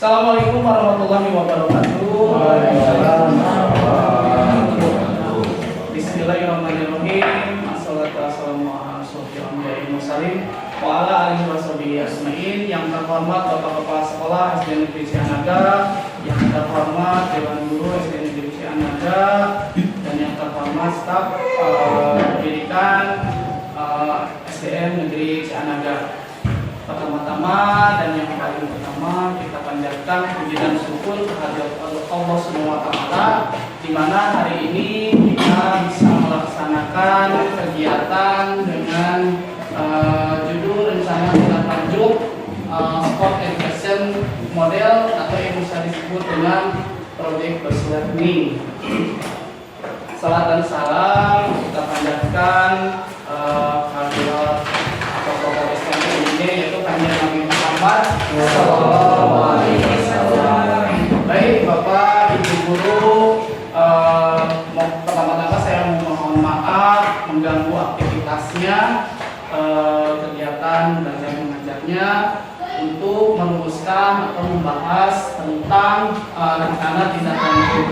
Assalamualaikum warahmatullahi wabarakatuh. Bismillahirrahmanirrahim. Assalatu wassalamu ala asyrofil anbiya'i wal mursalin wa ala alihi washabihi ajmain. Yang terhormat Bapak Kepala Sekolah SD Negeri Cianaga, yang terhormat Dewan Guru SD Negeri Cianaga, dan yang terhormat staf pendidikan SDN Negeri Cianaga. Pertama-tama dan yang paling pertama kita panjatkan puji dan syukur kehadirat Allah Subhanahu wa taala, di mana hari ini kita bisa melaksanakan kegiatan dengan judul rencana tindak lanjut sport education model atau yang bisa disebut dengan project based learning. Salam dan salam kita panjatkan kehadirat tokoh Islam ini, yaitu Kanjeng Nabi Muhammad Sallallahu Alaihi Wasallam. Baik Bapak, Ibu Guru, pertama-tama saya mohon maaf mengganggu aktivitasnya, kegiatan belajar mengajarnya, untuk merumuskan atau membahas tentang rencana tindak lanjut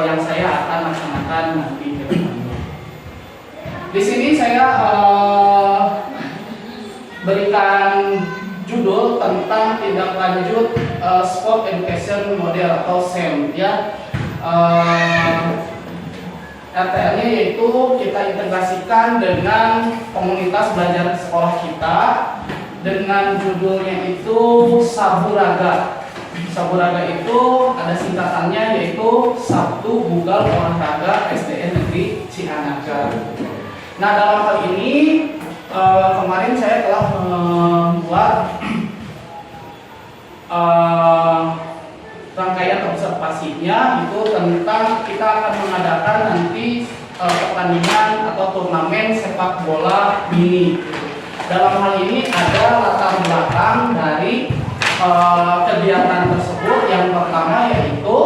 yang saya akan laksanakan nanti ke depannya. Di sini saya berikan judul tentang tindak lanjut sport education model atau SEM ya. RTL-nya yaitu kita integrasikan dengan komunitas belajar sekolah kita dengan judulnya itu Saburaga. Saburaga itu ada singkatannya yaitu Sabtu Bugal Olahraga SDN Negeri Cianaga. Nah, dalam hal ini kemarin saya telah membuat rangkaian observasinya, itu tentang kita akan mengadakan nanti pertandingan atau turnamen sepak bola mini. Dalam hal ini ada latar belakang dari kegiatan tersebut. Yang pertama yaitu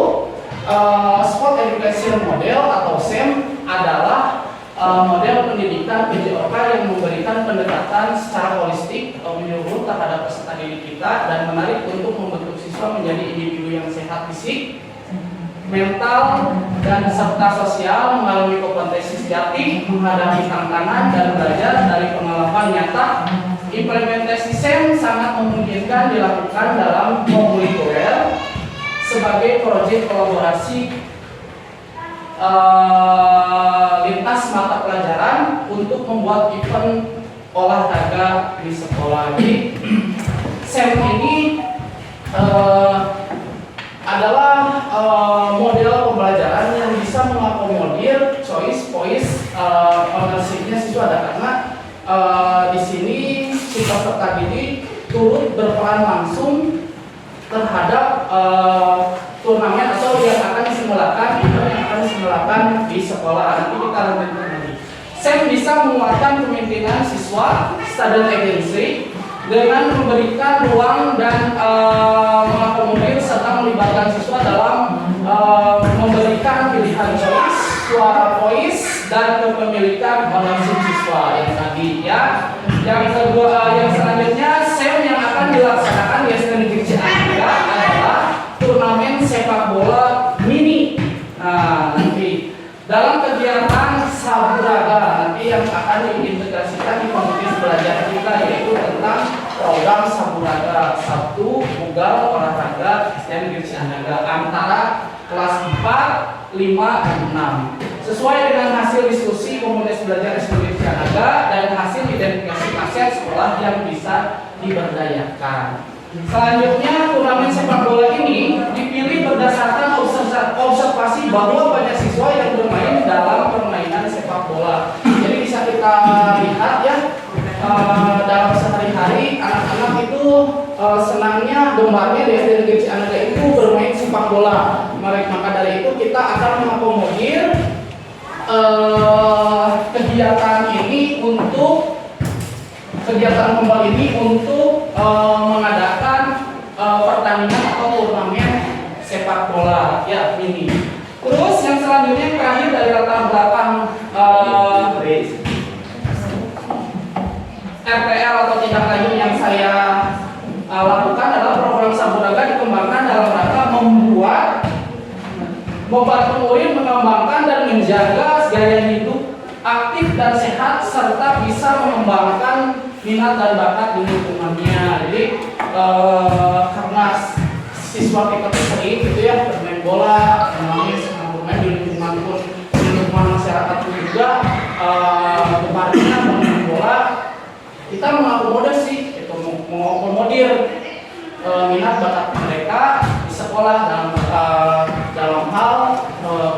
sport education model atau SEM adalah model pendidikan PJOK yang memberikan pendekatan secara holistik atau menyeluruh terhadap peserta didik kita dan menarik untuk membentuk siswa menjadi individu yang sehat fisik, mental, dan serta sosial, mengalami kompetensi sejati, menghadapi tantangan dan belajar dari pengalaman nyata. Implementasi SEM sangat memungkinkan dilakukan dalam multikultural sebagai proyek kolaborasi lintas mata pelajaran untuk membuat event olahraga di sekolah. Jadi SEM ini adalah model pembelajaran yang bisa mengakomodir choice ownership-nya siswa, karena di sini si peserta didik turut berperan langsung terhadap turnamen atau yang akan disimulasikan di sekolah. Nanti kita lanjutkan lagi. SEM bisa menguatkan kepemimpinan siswa, student agency, dengan memberikan ruang dan mengakomodir serta melibatkan siswa dalam memberikan pilihan choice, suara voice, dan kepemilikan ownership siswa yang tadi ya. Yang kedua, yang selanjutnya SEM yang akan dilaksanakan di SD Negeri Cianaga adalah turnamen sepak bola mini. Nah, nanti dalam kegiatan Saburaga nanti yang akan diintegrasikan di komunitas belajar kita, yaitu tentang program Saburaga Sabtu Bugal Olahraga SDN Negeri Cianaga antara kelas 4, 5, dan 6. Sesuai dengan hasil diskusi komunitas belajar SDN Negeri Cianaga dan hasil identifikasi aset sekolah yang bisa diberdayakan. Selanjutnya, turnamen sepak bola ini dipilih berdasarkan observasi bahwa banyak siswa yang bermain dalam permainan sepak bola. Jadi bisa kita lihat ya, dalam sehari-hari anak-anak itu senangnya, gemarnya di SD Negeri Cianaga itu bermain sepak bola. Maka dari itu kita akan mengakomodir kegiatan kembali ini untuk mengadakan pertandingan atau turnamen sepak bola ya mini. Terus yang selanjutnya yang terakhir dari latar belakang RTL atau tindak lanjut yang saya lakukan adalah program Saburaga dikembangkan membantu murid mengembangkan dan menjaga gaya hidup aktif dan sehat serta bisa mengembangkan minat dan bakat di lingkungannya. Jadi karena siswa kita tuh sering gitu ya bermain bola, bermain di lingkungan pun di lingkungan masyarakat pun juga kemarinnya bermain bola, kita mengakomodasi itu mengakomodir minat bakat mereka di sekolah dalam hal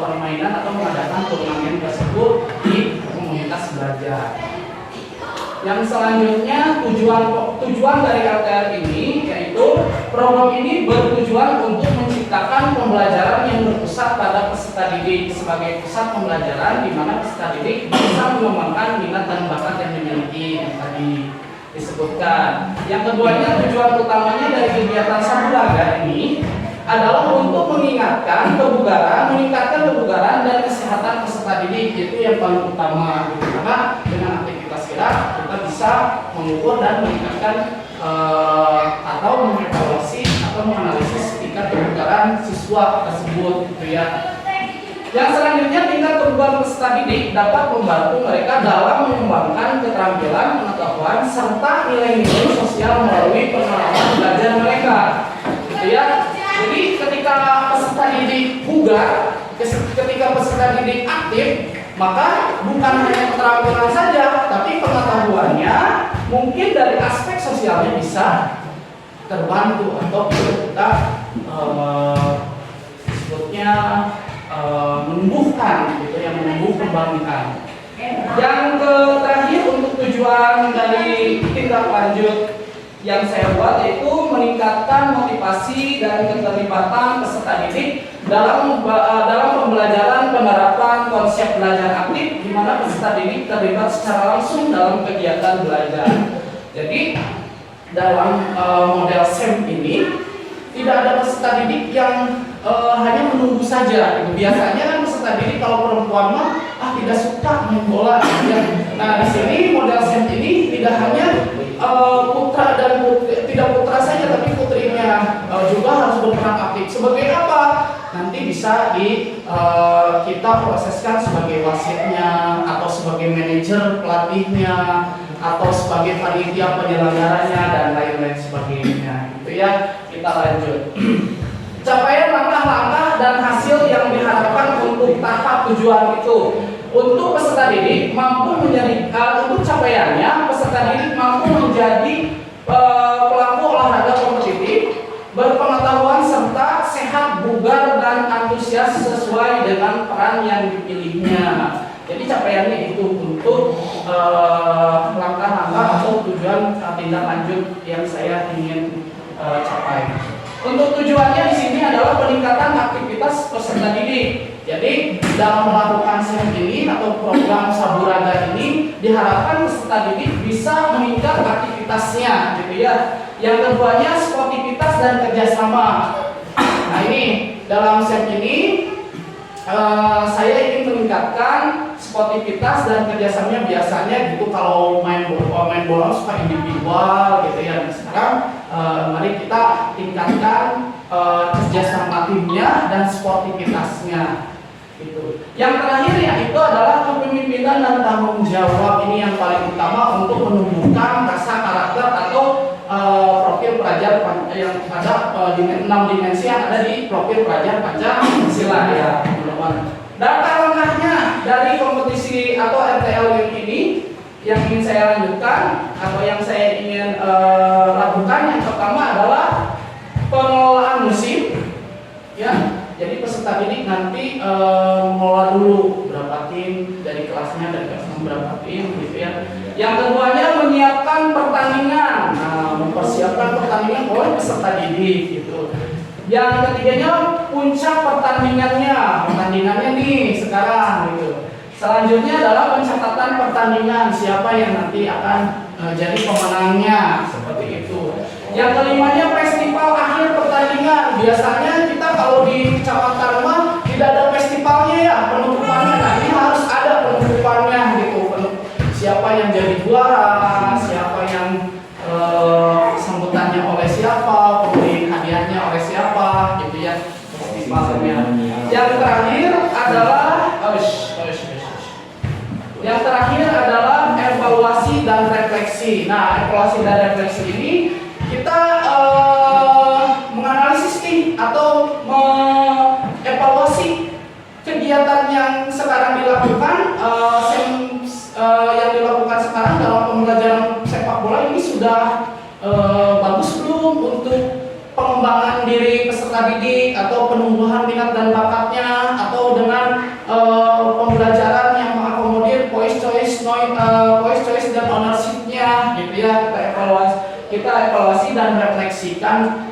permainan atau mengadakan turnamen tersebut di komunitas belajar. Yang selanjutnya tujuan dari LTR ini yaitu program ini bertujuan untuk menciptakan pembelajaran yang berpusat pada peserta didik sebagai pusat pembelajaran di mana peserta didik bisa mengembangkan minat dan bakat yang dimiliki yang tadi disebutkan. Yang keduanya tujuan utamanya dari kegiatan Saburaga ini adalah untuk meningkatkan kebugaran dan kesehatan peserta didik, itu yang paling utama gitu. Karena dengan aktivitas kita bisa mengukur dan meningkatkan atau mengevaluasi atau menganalisis tingkat kebugaran siswa tersebut gitu ya. Yang selanjutnya tingkat kebugaran peserta didik dapat membantu mereka dalam mengembangkan keterampilan, pengetahuan serta nilai-nilai sosial melalui pengalaman belajar mereka gitu ya. Jadi ketika peserta didik bugar, ketika peserta didik aktif, maka bukan hanya keterampilan saja, tapi pengetahuannya mungkin dari aspek sosialnya bisa terbantu atau kita sebutnya menumbuhkan gitu yang menumbuh kembangkan. Yang terakhir untuk tujuan dari tindak lanjut yang saya buat yaitu meningkatkan motivasi dan keterlibatan peserta didik dalam pembelajaran penerapan konsep belajar aktif di mana peserta didik terlibat secara langsung dalam kegiatan belajar. Jadi dalam model SEM ini tidak ada peserta didik yang hanya menunggu saja. Biasanya kan peserta didik kalau perempuan mah tidak suka main bola. Ya. Nah di sini model SEM ini tidak hanya putra dan tidak putra saja, tapi putrinya juga harus berperan aktif. Sebagai apa? Nanti bisa kita proseskan sebagai wasitnya atau sebagai manajer pelatihnya atau sebagai panitia penyelenggaranya dan lain-lain sebagainya. Itu ya, kita lanjut. Capaian langkah-langkah dan hasil yang diharapkan untuk tahap tujuan itu. Untuk peserta didik mampu menjadi untuk capaiannya peserta didik mampu menjadi pelaku olahraga kompetitif, berpengetahuan serta sehat, bugar dan antusias sesuai dengan peran yang dipilihnya. Jadi capaiannya itu untuk langkah-langkah atau tujuan tindak lanjut yang saya ingin capai. Untuk tujuannya di sini adalah peningkatan aktivitas peserta didik. Jadi dalam melakukan SEM ini atau program Saburaga ini diharapkan peserta didik bisa meningkat aktivitasnya, gitu ya. Yang keduanya sportivitas dan kerjasama. Nah ini dalam SEM ini saya ingin meningkatkan sportivitas dan kerjasamanya. Biasanya gitu kalau main bola suka individual gitu ya. Sekarang mari kita tingkatkan kerjasama timnya dan sportivitasnya gitu. Yang terakhir ya itu adalah kepemimpinan dan tanggung jawab. Ini yang paling utama untuk menumbuhkan rasa karakter atau profil pelajar yang ada 6 dimensi yang ada di profil pelajar Pancasila ya teman-teman. Data langkahnya dari kompetisi atau RTL ini yang ingin saya lanjutkan atau yang saya ingin lakukan, yang pertama adalah pengelolaan musim ya. Jadi peserta didik nanti mengelola dulu berapa tim dari kelasnya, dari kelas berapa tim gitu ya. Yang keduanya menyiapkan pertandingan, mempersiapkan pertandingan oleh peserta didik gitu. Yang ketiganya puncak pertandingannya nih sekarang gitu. Selanjutnya adalah pencatatan pertandingan, siapa yang nanti akan jadi pemenangnya seperti itu. Yang kelimanya festival akhir pertandingan. Biasanya kita kalau di kecamatan mah tidak ada festivalnya ya, penutupannya. Nah ini harus ada penutupannya gitu. Siapa yang jadi juara, siapa yang sambutannya oleh siapa, pemberi hadiahnya oleh siapa gitu ya, festivalnya. Yang Yang terakhir adalah yang terakhir adalah evaluasi dan refleksi. Nah, evaluasi dan refleksi ini kita menganalisis nih atau mengevaluasi kegiatan yang sekarang dilakukan, yang dilakukan sekarang dalam pembelajaran sepak bola ini sudah bagus belum untuk pengembangan diri peserta didik atau penumbuhan minat dan bakatnya, atau dengan pembelajaran yang mengakomodir voice choice dan ownership-nya gitu ya. Kita evaluasi dan refleksikan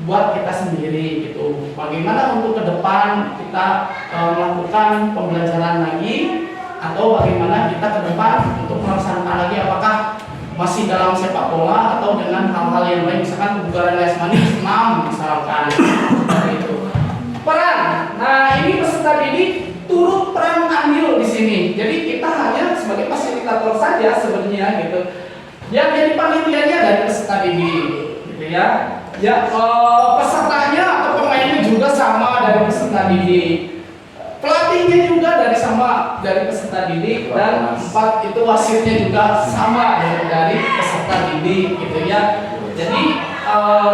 buat kita sendiri gitu. Bagaimana untuk ke depan kita melakukan pembelajaran lagi, atau bagaimana kita ke depan untuk melaksanakan lagi, apakah masih dalam sepak bola atau dengan hal-hal yang lain, misalkan kebugaran jasmani, senam misalkan seperti itu. Peran. Nah, ini peserta didik turut peran andil di sini. Jadi kita hanya sebagai fasilitator saja sebenarnya gitu. Yang jadi panitianya dari peserta didik gitu ya. Ya, pesertanya atau pemainnya juga sama dari peserta didik. Pelatihnya juga dari peserta didik, dan 4 itu wasitnya juga sama dari peserta didik gitu ya. Jadi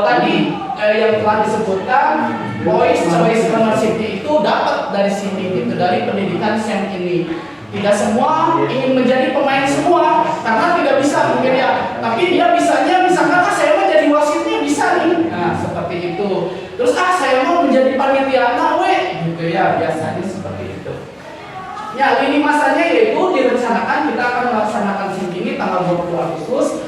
tadi yang telah disebutkan voice choice ownership itu dapat dari sini gitu, dari pendidikan SEM ini. Tidak semua ingin menjadi pemain semua, karena tidak bisa mungkin ya. Tapi dia bisanya misalkan saya mau jadi wasitnya bisa nih. Nah, seperti itu. Terus saya mau menjadi panitia gitu ya, biasanya seperti itu. Ya, lini masanya yaitu direncanakan kita akan melaksanakan SIM ini tanggal 20 Agustus.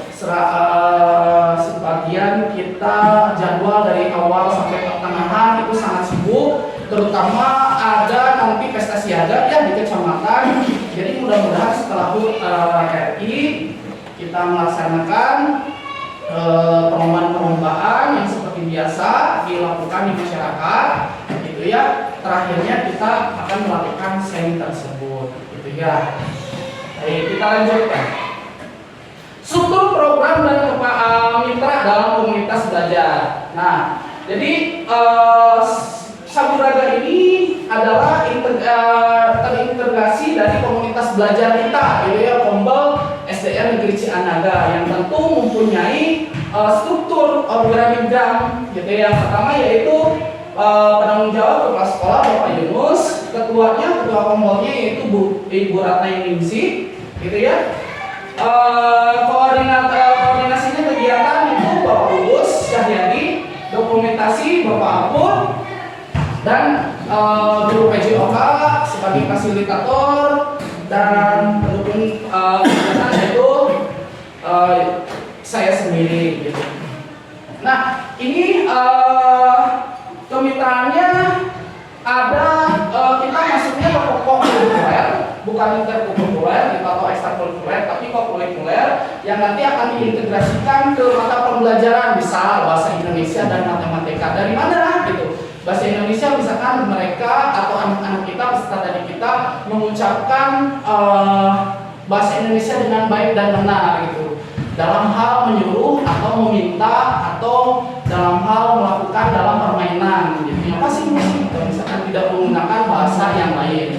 Sebagian kita jadwal dari awal sampai pertengahan itu sangat sibuk, terutama ada nanti pesta siaga ya di kecamatan. Jadi mudah-mudahan setelah HUT RI kita melaksanakan perlombaan-perlombaan yang seperti biasa dilakukan di masyarakat gitu ya. Terakhirnya kita akan melakukan SEM tersebut gitu ya. Baik, kita lanjutkan. Struktur program dan mitra dalam komunitas belajar. Nah, jadi Saburaga ini adalah terintegrasi dari komunitas belajar kita, yaitu ya Kombel SDN Negeri Cianaga, yang tentu mempunyai struktur organigram gitu. Yang pertama yaitu penanggung jawab kepala sekolah Bapak Yunus, ketua Kombelnya yaitu Ibu Ratna Ningsih gitu ya. Koordinasinya kegiatan itu Bapak Uus Cahyadi, dokumentasi Bapak Apur, dan guru PJOK sebagai fasilitator, dan pendukung kegiatan itu saya sendiri gitu. Nah, ini kemitraannya ada, kita masuknya ke kokurikuler, bukan interkurikuler atau ekstrakurikuler, tapi kokurikuler yang nanti akan diintegrasikan ke mata pembelajaran, misal bahasa Indonesia dan matematika. Dari mana gitu? Bahasa Indonesia misalkan mereka atau anak-anak kita, peserta didik kita mengucapkan bahasa Indonesia dengan baik dan benar gitu. Dalam hal menyuruh atau meminta, atau dalam hal melakukan dalam permainan gitu. Apa sih misalkan tidak menggunakan bahasa yang lain.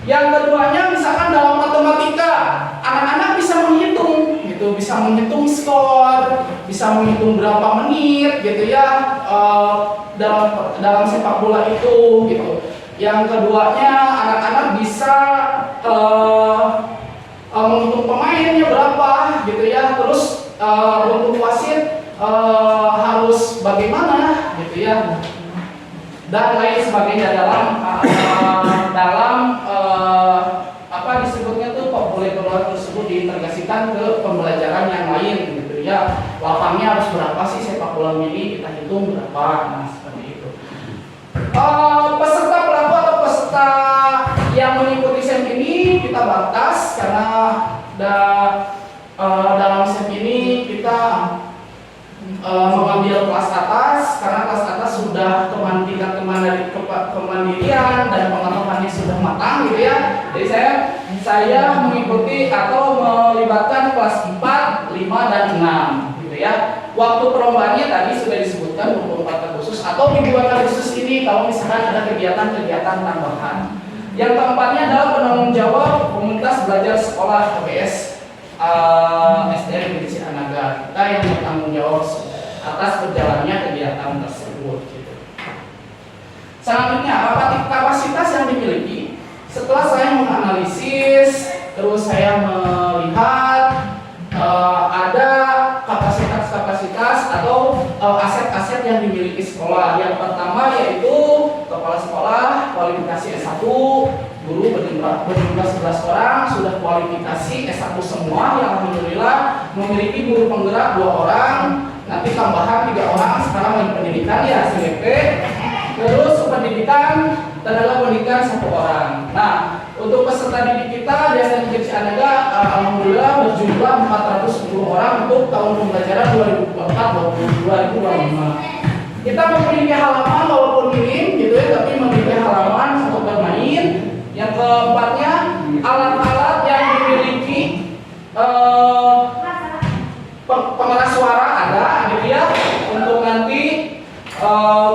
Yang keduanya misalkan dalam matematika, anak-anak bisa menghitung gitu, bisa menghitung skor, bisa menghitung berapa menit gitu ya dalam sepak bola itu gitu. Yang keduanya anak-anak bisa menghitung pemainnya berapa gitu ya. Terus untuk wasit harus bagaimana gitu ya, dan lain sebagainya dalam apa disebutnya tuh populer tersebut diintegrasikan ke pembelajaran yang lain gitu ya. Lapangnya harus berapa sih sepak bola mini, kita hitung berapa. Nah, seperti itu. Peserta pelaku atau peserta yang mengikuti SEM ini kita batas, karena dalam SEM ini kita mengambil kelas atas, karena kelas atas sudah kemandirian dan pengetahuannya sudah matang gitu ya. Jadi saya mengikuti atau melibatkan kelas 4, 5, dan 6 gitu ya. Waktu perlombaannya tadi sudah disebutkan 24 Agustus atau di bulan Agustus ini kalau misalkan ada kegiatan-kegiatan tambahan. Yang keempatnya adalah penanggung jawab komunitas belajar sekolah KBS SDN Negeri Cianaga. Kita yang bertanggung jawab atas berjalannya kegiatan tersebut. Gitu. Selanjutnya, apa kapasitas yang dimiliki? Setelah saya menganalisis, terus saya melihat ada kapasitas atau aset-aset yang dimiliki sekolah. Yang pertama yaitu kepala sekolah kualifikasi S1, guru berjumlah 11 orang sudah kualifikasi S1 semua, yang alhamdulillah memiliki guru penggerak 2 orang, nanti tambahan 3 orang sekarang lagi pendidikan ya SGP. Terus pendidikan tenaga pendidikan 1 orang. Nah, untuk peserta didik kita di SDN Negeri Cianaga alhamdulillah berjumlah 410 orang untuk tahun pembelajaran 2024-2025. Kita memiliki halaman walaupun minim gitu ya, tapi memiliki halaman untuk bermain. Yang keempatnya, alat-alat yang dimiliki pengeras suara ada gitu ya, untuk nanti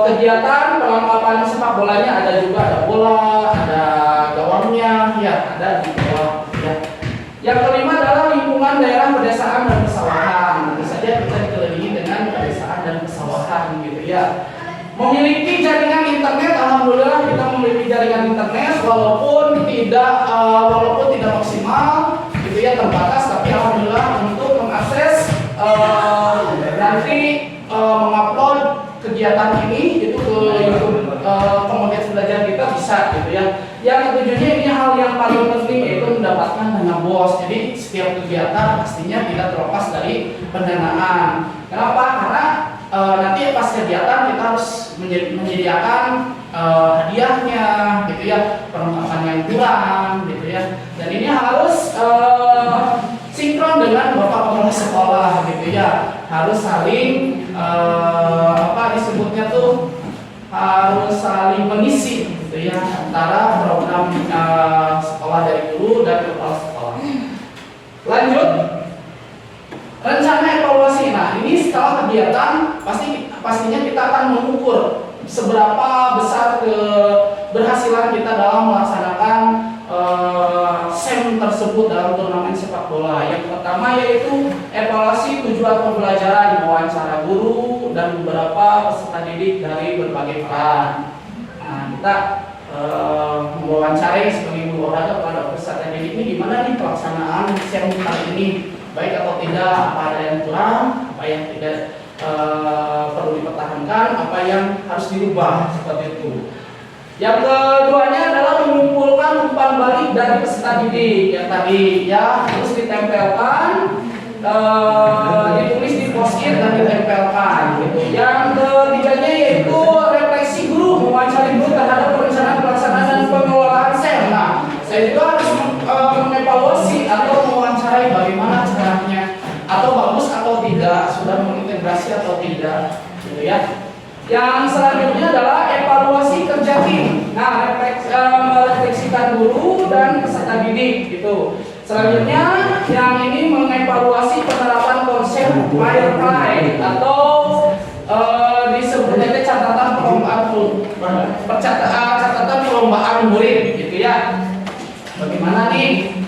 kegiatan perlengkapan sepak bolanya ada juga, ada bola, ada gawangnya, ya ada di bawah. Ya. Yang kelima adalah lingkungan daerah pedesaan dan pesawahan. Tentu saja kita dikelilingi dengan pedesaan dan pesawahan gitu ya. Memiliki jaringan internet, alhamdulillah kita memiliki jaringan internet walaupun tidak maksimal gitu ya, terbatas, tapi alhamdulillah untuk mengakses nanti mengupload kegiatan ini itu ke YouTube komunitas belajar kita bisa gitu ya. Yang tujuannya ini hal yang paling penting yaitu mendapatkan dana BOS. Jadi setiap kegiatan pastinya tidak terlepas dari pendanaan. Kenapa? Karena nanti pas kegiatan kita harus menyediakan hadiahnya gitu ya, perlengkapan yang kurang gitu ya. Dan ini harus sinkron dengan Bapak Kepala Sekolah gitu ya. Harus saling disebutnya tuh harus saling mengisi gitu ya antara program sekolah dari guru dan kepala sekolah. Lanjut, rencana evaluasi. Nah, ini setelah kegiatan pastinya kita akan mengukur seberapa besar keberhasilan kita dalam melaksanakan SEM tersebut dalam turnamen sepak bola. Yang pertama yaitu evaluasi tujuan pembelajaran, wawancara guru dan beberapa peserta didik dari berbagai peran. Nah, kita mewawancarai sebagai guru olahraga kepada peserta didik ini gimana nih pelaksanaan SEM kali ini, baik atau tidak, apa ada yang kurang, apa yang tidak perlu dipertahankan, apa yang harus dirubah, seperti itu. Yang keduanya adalah mengumpulkan umpan balik dari peserta didik yang tadi ya, terus ditempelkan, ditulis di post-it dan ditempelkan gitu. Yang ketiganya yaitu refleksi guru, mewawancari guru terhadap perencanaan pelaksanaan dan pengelolaan SEM. Nah, saya juga harus mengevaluasi atau mewawancarai bagaimana caranya, atau bagus atau tidak, sudah mengintegrasi atau tidak gitu ya. Yang selanjutnya adalah evaluasi kerja tim. Nah, merefleksikan guru dan peserta didik gitu. Selanjutnya yang ini mengevaluasi penerapan konsep Firefly atau disebutnya catatan perlombaan murid gitu ya. Bagaimana nih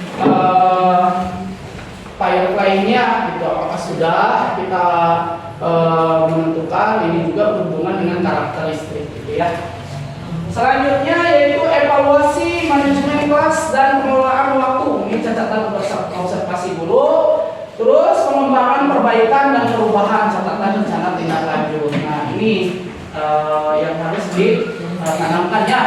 Firefly-nya gitu, apakah sudah kita menentukan, ini juga berhubungan dengan karakteristik gitu ya. Selanjutnya yaitu evaluasi manajemen kelas dan pengelolaan waktu. Ini catatan observasi guru. Terus pengembangan perbaikan dan perubahan, catatan rencana tindak lanjut. Nah, ini yang harus ditanamkan ya,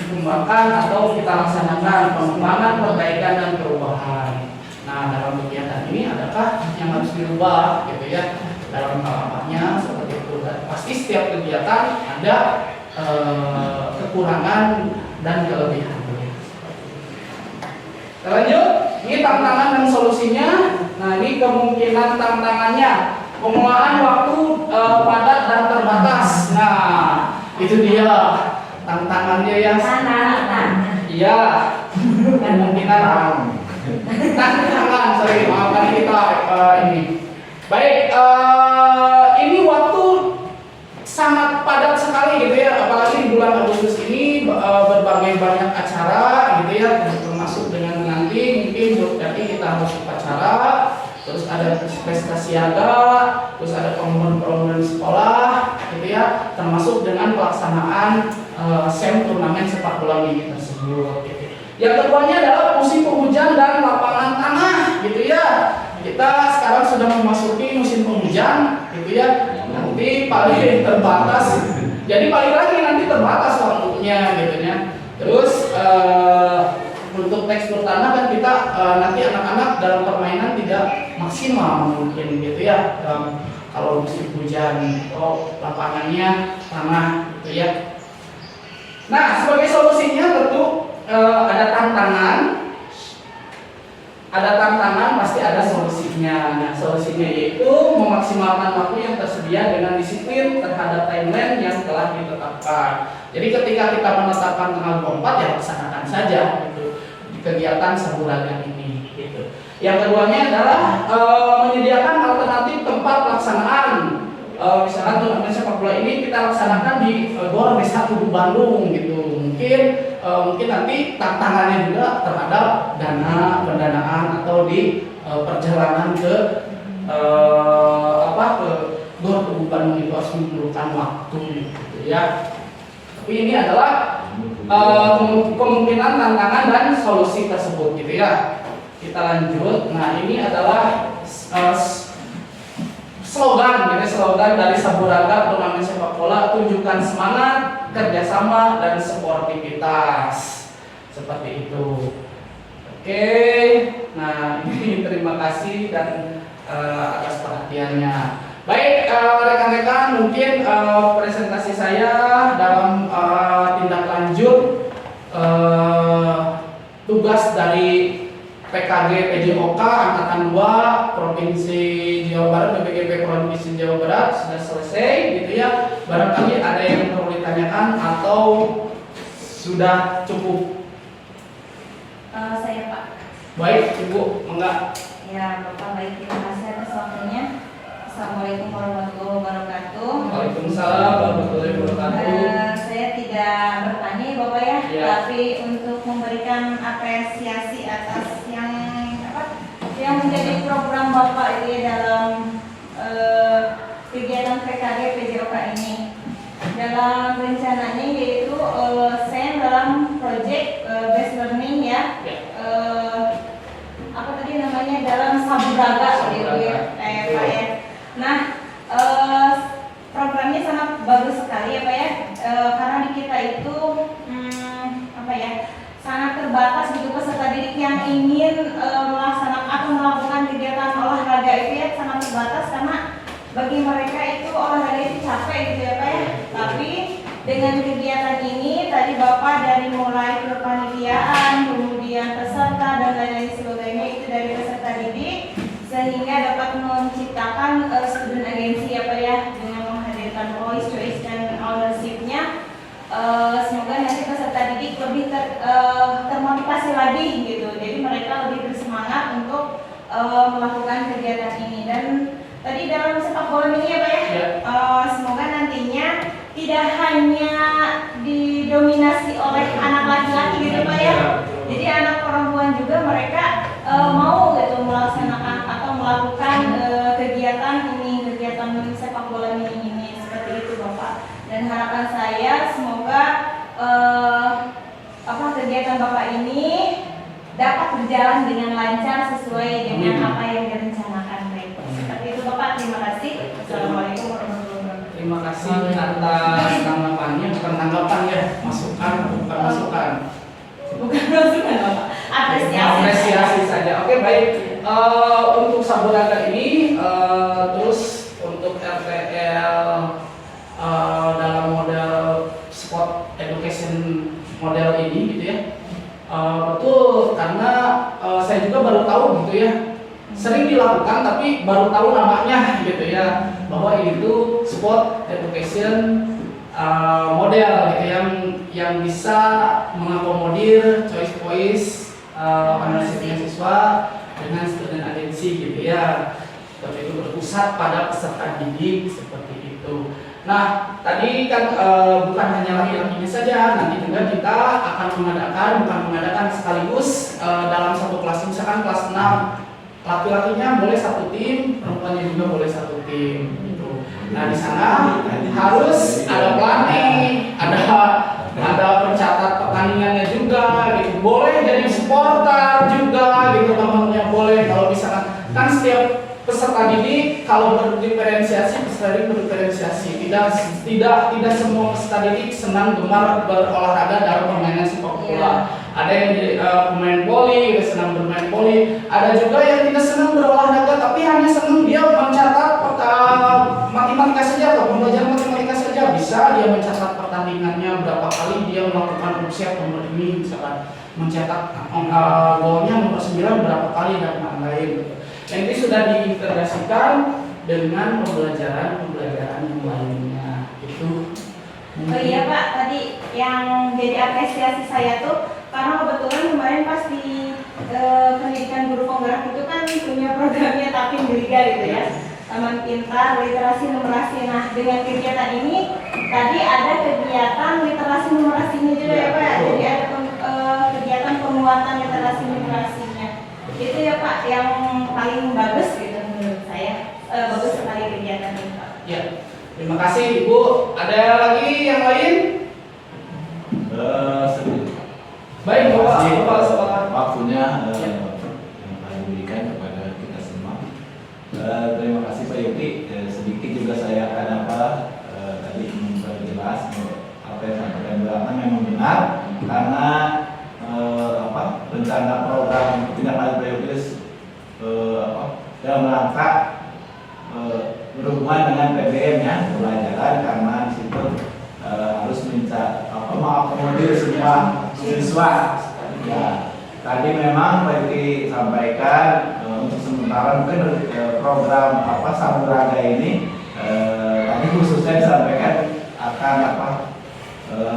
dikembangkan atau kita laksanakan pengembangan perbaikan dan perubahan. Nah, dalam kegiatan ini adakah yang harus dirubah gitu ya? Dalam halamannya seperti itu. Dan pasti setiap kegiatan ada kekurangan dan kelebihan. Kita lanjut, ini tantangan dan solusinya. Nah, ini kemungkinan tantangannya, pengelolaan waktu padat dan terbatas. Nah, itu dia tantangannya ya. Iya, kemungkinan tantangan. Sorry, maafkan kita ini. Baik, ini waktu sangat padat sekali gitu ya, apalagi di bulan Agustus ini berbagai banyak acara gitu ya, termasuk dengan nanti mungkin nanti kita harus upacara, terus ada pesta siaga, terus ada program-program sekolah gitu ya, termasuk dengan pelaksanaan SEM turnamen sepak bola mini tersebut gitu. Yang keduanya adalah musim penghujan dan lapangan tanah gitu ya. Kita sekarang sudah memasuki musim penghujan gitu ya. Nanti paling terbatas. Jadi balik lagi nanti terbatas waktunya gitu ya. Terus untuk tekstur tanah kan kita nanti anak-anak dalam permainan tidak maksimal mungkin gitu ya. Kalau musim hujan atau lapangannya tanah gitu ya. Nah, sebagai solusinya tentu ada tantangan pasti ada solusinya. Nah, solusinya yaitu memaksimalkan waktu yang tersedia dengan disiplin terhadap timeline yang telah ditetapkan. Jadi ketika kita menetapkan tanggal 24 ya laksanakan saja gitu kegiatan saburaga ini gitu. Yang keduanya adalah menyediakan alternatif tempat pelaksanaan. Misalkan turnamen sepak bola ini kita laksanakan di GOR B1 Bandung gitu. Mungkin nanti tantangannya juga terhadap pendanaan atau di perjalanan ke GOR Tugu Bandung itu harus memerlukan waktu gitu ya. Tapi ini adalah kemungkinan tantangan dan solusi tersebut gitu ya. Kita lanjut. Nah, ini adalah slogan dari Saburaga turnamen sepak bola, tunjukkan semangat, kerjasama dan sportivitas seperti itu. Oke, nah ini terima kasih dan atas perhatiannya. Baik rekan-rekan, mungkin presentasi saya dalam tindak lanjut tugas dari PKG PJOK Angkatan 2 Provinsi Jawa Barat, BPGP Provinsi Jawa Barat sudah selesai gitu ya. Barangkali ada yang perlu ditanyakan atau sudah cukup? Saya Pak. Baik Ibu, enggak? Ya Bapak, baik, terima kasih atas waktunya. Assalamualaikum warahmatullahi wabarakatuh. Waalaikumsalam warahmatullahi wabarakatuh. Saya tidak bertanya Bapak ya, Ya. tapi untuk memberikan apresiasi atas yang menjadi program Bapak itu ya dalam kegiatan PKG PJOK ini. Dalam rencananya yaitu saya dalam project based learning ya. Apa tadi namanya, dalam Saburaga gitu ya, Pak ya. Nah, programnya sangat bagus sekali ya Pak ya, karena di kita itu sangat terbatas gitu peserta didik yang ingin melaksanakan atau melakukan kegiatan olahraga itu ya, sangat terbatas karena bagi mereka itu olahraga itu capek gitu ya Pak ya. Tapi dengan kegiatan ini tadi Bapak dari mulai kepanitiaan, kemudian peserta dan lain-lain sebagainya itu dari peserta didik, sehingga dapat menciptakan student agency ya Pak ya, dengan menghadirkan voice, choice dan ownership-nya. Semoga nanti peserta didik lebih termotivasi lagi gitu, jadi mereka lebih bersemangat untuk melakukan kegiatan ini. Dan tadi dalam sepak bola ini ya Pak ya, semoga nantinya tidak hanya didominasi oleh anak laki-laki gitu Pak ya, jadi anak perempuan juga mereka mau gitu melaksanakan atau melakukan kegiatan sepak bola mini ini, seperti itu Bapak. Dan harapan saya semoga kegiatan Bapak ini dapat berjalan dengan lancar sesuai dengan apa yang direncanakan. Baik, seperti itu Bapak. Terima kasih. Assalamualaikum warahmatullahi wabarakatuh. Terima kasih atas tanggapannya, bukan tanggapan ya, masukan, bukan masukan. Bukan masukan Bapak, Apresiasi saja. Oke, baik. Untuk Saburaga ini, terus untuk RTL dalam model sport education model ini gitu ya, betul, karena saya juga baru tahu gitu ya, sering dilakukan tapi baru tahu namanya gitu ya, bahwa ini tuh sport education model gitu yang bisa mengakomodir choice ownership siswa dengan student agency gitu ya, tapi itu berpusat pada peserta didik seperti itu. Nah, tadi kan bukan hanya laki-lakinya saja, nanti juga kita akan mengadakan sekaligus dalam satu kelas, misalkan kelas 6, laki-lakinya boleh satu tim, perempuannya juga boleh satu tim gitu. Nah, di sana harus ada planning, ada pencatat pertandingannya juga gitu. Boleh jadi supporter juga gitu teman-temannya, boleh. Kalau misalkan kan setiap peserta didik kalau berdiferensiasi, tidak semua peserta didik senang gemar berolahraga dalam permainan sepak bola. Ada yang pemain voli, senang bermain voli. Ada juga yang tidak senang berolahraga tapi hanya senang dia mencatat matematika saja atau belajar matematika saja. Bisa dia mencatat pertandingannya berapa kali dia melakukan usia nomor ini, misalkan mencetak golnya nomor 9 berapa kali dan lain-lain. Yang ini sudah diintegrasikan dengan pembelajaran yang lainnya. Itu Oh iya Pak, tadi yang jadi apresiasi saya tuh karena kebetulan kemarin pas di pendidikan guru penggerak itu kan punya programnya Tapin Geriga gitu ya, Taman Pintar, literasi numerasi. Nah, dengan kegiatan ini tadi ada kegiatan literasi numerasinya juga ya Pak. Jadi ada kegiatan penguatan literasi numerasinya. Itu ya Pak yang paling bagus gitu menurut saya. Bagus sekali kegiatan ini Pak. ya. Terima kasih Ibu. Ada lagi yang lain? Baik Bapak. Waktunya yang kami berikan kepada kita semua. Terima kasih Pak Yogi. Sedikit juga saya akan tadi memperjelas apa yang sampaikan belakang memang benar karena rencana program tindak lanjut Pak Yogi dalam rangka berhubungan dengan PBM ya, pembelajaran, karena di situ harus mengakomodir semua siswa. Ya, tadi memang Pak Yuki sampaikan untuk sementara mungkin program Samuraga ini tadi khususnya disampaikan akan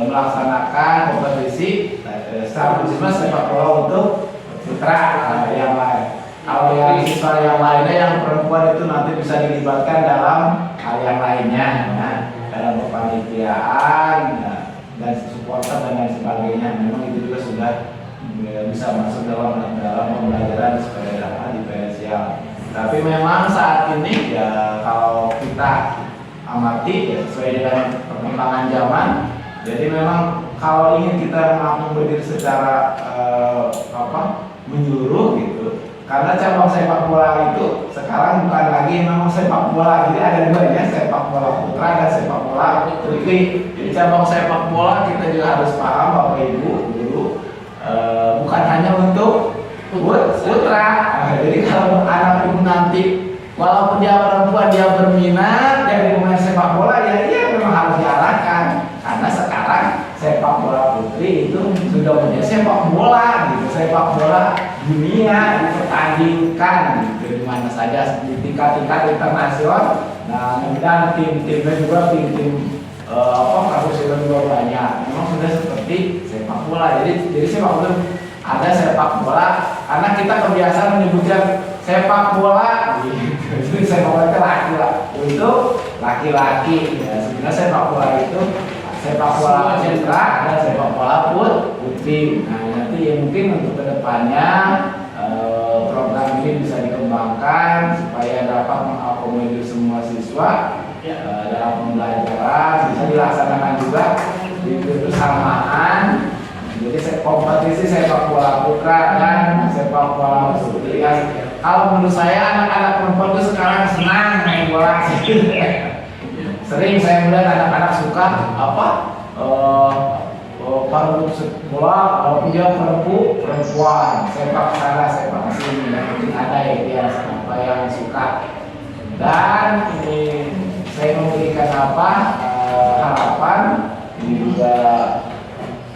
melaksanakan kompetisi secara khusus sepak bola untuk putra yang lain. Kalau yang siswa yang lainnya yang perempuan itu nanti bisa dilibatkan dalam hal yang lainnya, dalam kepanitiaan dan supporter dan lain sebagainya. Memang itu juga sudah bisa masuk dalam pembelajaran supaya dapat diferensial. Tapi memang saat ini ya kalau kita amati ya, sesuai dengan perkembangan zaman, jadi memang kalau ingin kita mengakomodir secara menyeluruh gitu. Karena cabang sepak bola itu sekarang bukan lagi memang sepak bola, jadi ada dua ya, sepak bola putra dan sepak bola putri. Jadi cabang sepak bola kita juga harus paham Bapak Ibu dulu bukan hanya untuk putra. Jadi kalau anak ibu nanti walaupun dia perempuan dia berminat jadi pemain sepak bola ya memang harus diarahkan. Karena sekarang sepak bola putri itu sudah punya sepak bola gitu, sepak bola dunia dipertandingkan gitu di mana saja di tingkat-tingkat internasional. Nah, kemudian tim-timnya juga tim-tim profesional juga banyak. Memang sudah seperti sepak bola. Jadi sepak bola ada sepak bola karena kita kebiasaan menyebutnya sepak bola gitu. Jadi sepak bola itu laki-laki untuk laki-laki ya. Sebenarnya sepak bola itu sepak bola putra dan sepak bola putri. Nah, nanti ya mungkin untuk kedepannya program ini bisa dikembangkan supaya dapat mengakomodir semua siswa dalam pembelajaran, bisa dilaksanakan juga di bersamaan. Jadi kompetisi sepak bola putra dan sepak bola putri. Kalau menurut saya anak-anak perempuan itu sekarang senang main bola. Sering saya melihat anak-anak suka paruh bola, kalau dia perempuan sepak sana sepak sini, dan mungkin ada ya apa yang suka. Dan ini saya memberikan harapan ini juga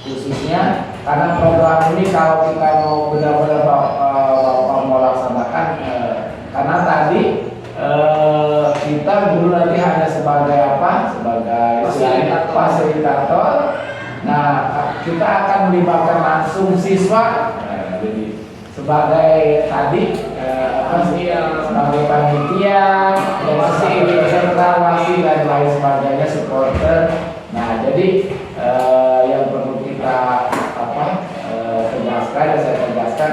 khususnya karena program ini kalau kita mau benar-benar mau laksanakan karena tadi kita dulu nanti hanya sebagai fasilitator. Nah, kita akan melibatkan langsung siswa. Jadi sebagai tadi sebagai panitia, evaluasi dan lain sebagainya, supporter. Nah, jadi yang perlu kita tegaskan, dan saya tegaskan,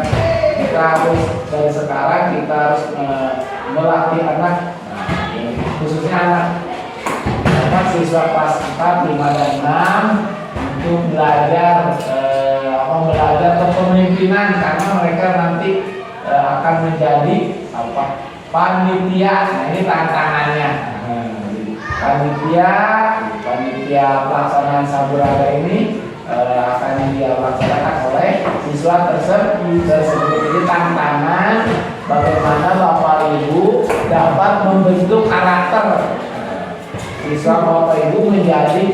kita harus dari sekarang kita harus melatih anak, khususnya anak siswa kelas 4, 5, dan 6 untuk belajar belajar kepemimpinan, karena mereka nanti akan menjadi panitia. Nah, ini tantangannya. Panitia pelaksanaan Saburada ini akan dilaksanakan oleh siswa tersebut. Jadi tantangan bagaimana Bapak Ibu dapat membentuk karakter siswa Bapak Ibu menjadi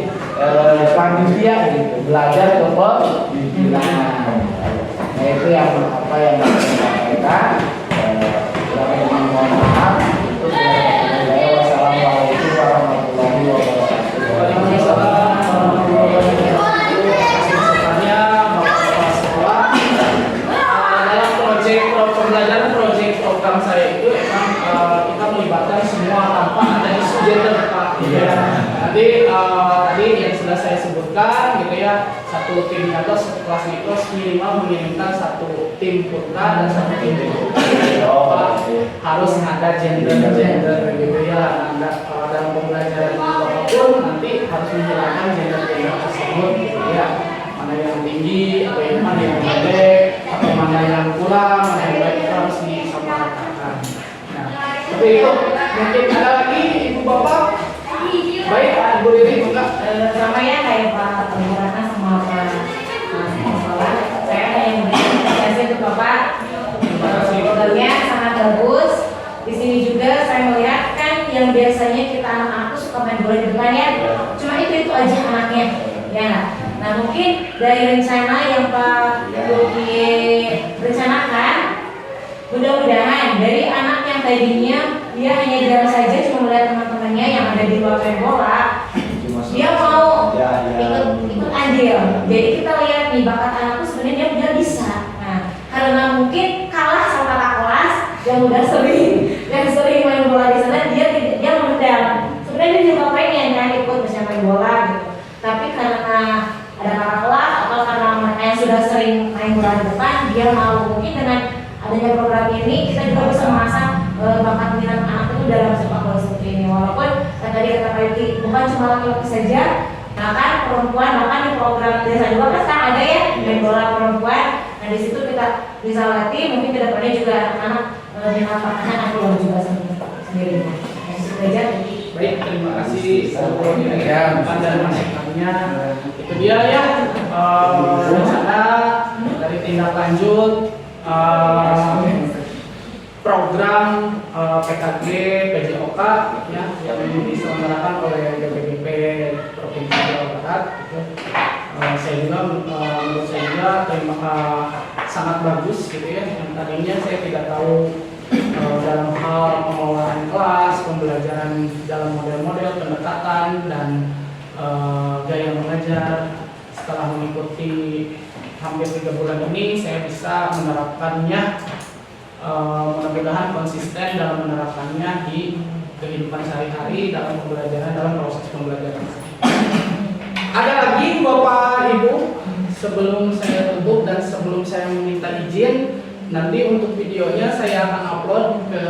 panitia gitu, belajar kepemimpinan. Nah, itu yang yang saya sampaikan. Mohon maaf. Wassalamualaikum warahmatullahi wabarakatuh. Waalaikumsalam warahmatullahi wabarakatuh. Kesempatannya Bapak Kepala Sekolah. Dalam proyek pembelajaran proyek program saya itu emang kita melibatkan semua tanpa ada isu gender, Pak. Nanti tadi yang sudah saya sebutkan gitu ya, satu tim atau satu kelas mikros minimal mengirimkan satu tim putra dan satu tim putra. Harus ada gender gitu ya. Dalam pembelajaran apapun nanti harus menjelaskan gender tersebut gitu ya. Mana yang tinggi atau yang mana yang pendek atau mana yang kurang, mana yang baik, itu harus disamaratakan. Nah, seperti itu. Mungkin ada lagi Ibu Bapak. Baik, Ibu Riri, buka. Sama ya kayak Pak Pemurana sama Pak Sekolah. Saya ada yang memberikan apresiasi untuk Bapak. Programnya sangat bagus. Di sini juga saya melihat kan yang biasanya kita anak-anak suka main bola di depan ya. Cuma itu aja anaknya. Ya. Nah, mungkin dari rencana yang Pak Yogi rencanakan, mudah-mudahan dari anak yang tadinya dia hanya diam saja cuma melihat teman-temannya yang ada di luar main bola, dia mau ikut andil. Jadi kita lihat nih bakat anakku sebenarnya dia bisa. Nah, karena mungkin kalah sama kakak kelas yang udah sering main bola di sana, dia memendam. Sebenarnya dia juga pengen kan ikut bersama main bola gitu. Tapi karena ada kakak kelas atau karena mereka yang sudah sering main bola di depan, dia mau. Mungkin dengan adanya program ini kita juga bisa mengasah bakat minat anak itu dalam sepak bola seperti ini. Walaupun tadi kata Pak Yuki bukan cuma laki-laki saja, bahkan perempuan, bahkan di program desa juga kan sekarang ada ya main bola perempuan. Nah, di situ kita bisa latih, mungkin kedepannya juga anak-anak minat bakatnya akan keluar juga sendiri. Itu aja. Baik, terima kasih dan masukannya. Itu dia ya rencana dari tindak lanjut program PKG PJOK ya, yang diselenggarakan oleh BPDP Provinsi Jawa Barat. Saya juga menurut saya juga sangat bagus gitu ya. Yang tadinya saya tidak tahu dalam hal pengelolaan kelas, pembelajaran dalam model-model pendekatan dan gaya mengajar. Setelah mengikuti hampir 3 bulan ini, saya bisa menerapkannya. Mudah-mudahan konsisten dalam menerapkannya di kehidupan sehari-hari dalam pembelajaran, dalam proses pembelajaran. Ada lagi Bapak Ibu, sebelum saya tutup dan sebelum saya meminta izin, nanti untuk videonya saya akan upload ke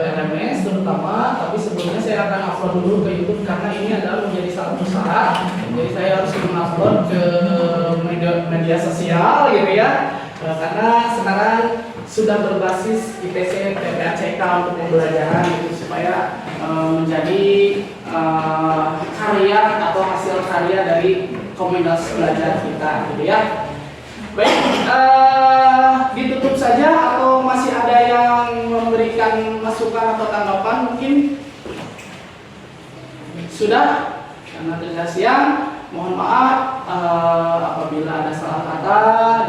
RMS terutama, tapi sebelumnya saya akan upload dulu ke YouTube karena ini adalah menjadi satu syarat. Jadi saya harus mengupload ke media sosial gitu ya, karena sekarang sudah berbasis ITC PPACK untuk pembelajaran itu supaya menjadi karya atau hasil karya dari komunitas belajar kita gitu ya. Baik, ditutup saja atau masih ada yang memberikan masukan atau tanggapan mungkin? Sudah? Karena sudah siang, mohon maaf apabila ada salah kata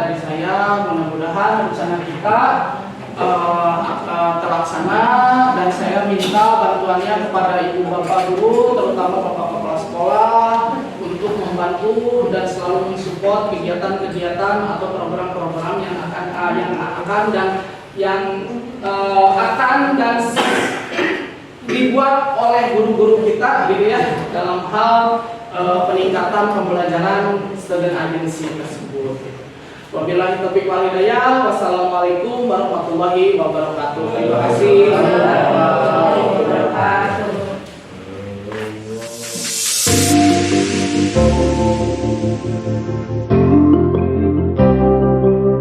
dari saya. Mudah-mudahan rencana kita terlaksana dan saya minta bantuannya kepada ibu bapak guru, terutama bapak kepala sekolah untuk membantu dan selalu mensupport kegiatan-kegiatan atau program-program yang akan dan yang akan dan dibuat oleh guru-guru kita gitu ya dalam hal peningkatan pembelajaran student agency tersebut. Wabillahi taufiq wal hidayah. Wassalamualaikum warahmatullahi wabarakatuh. Terima kasih. Waalaikumsalam warahmatullahi wabarakatuh.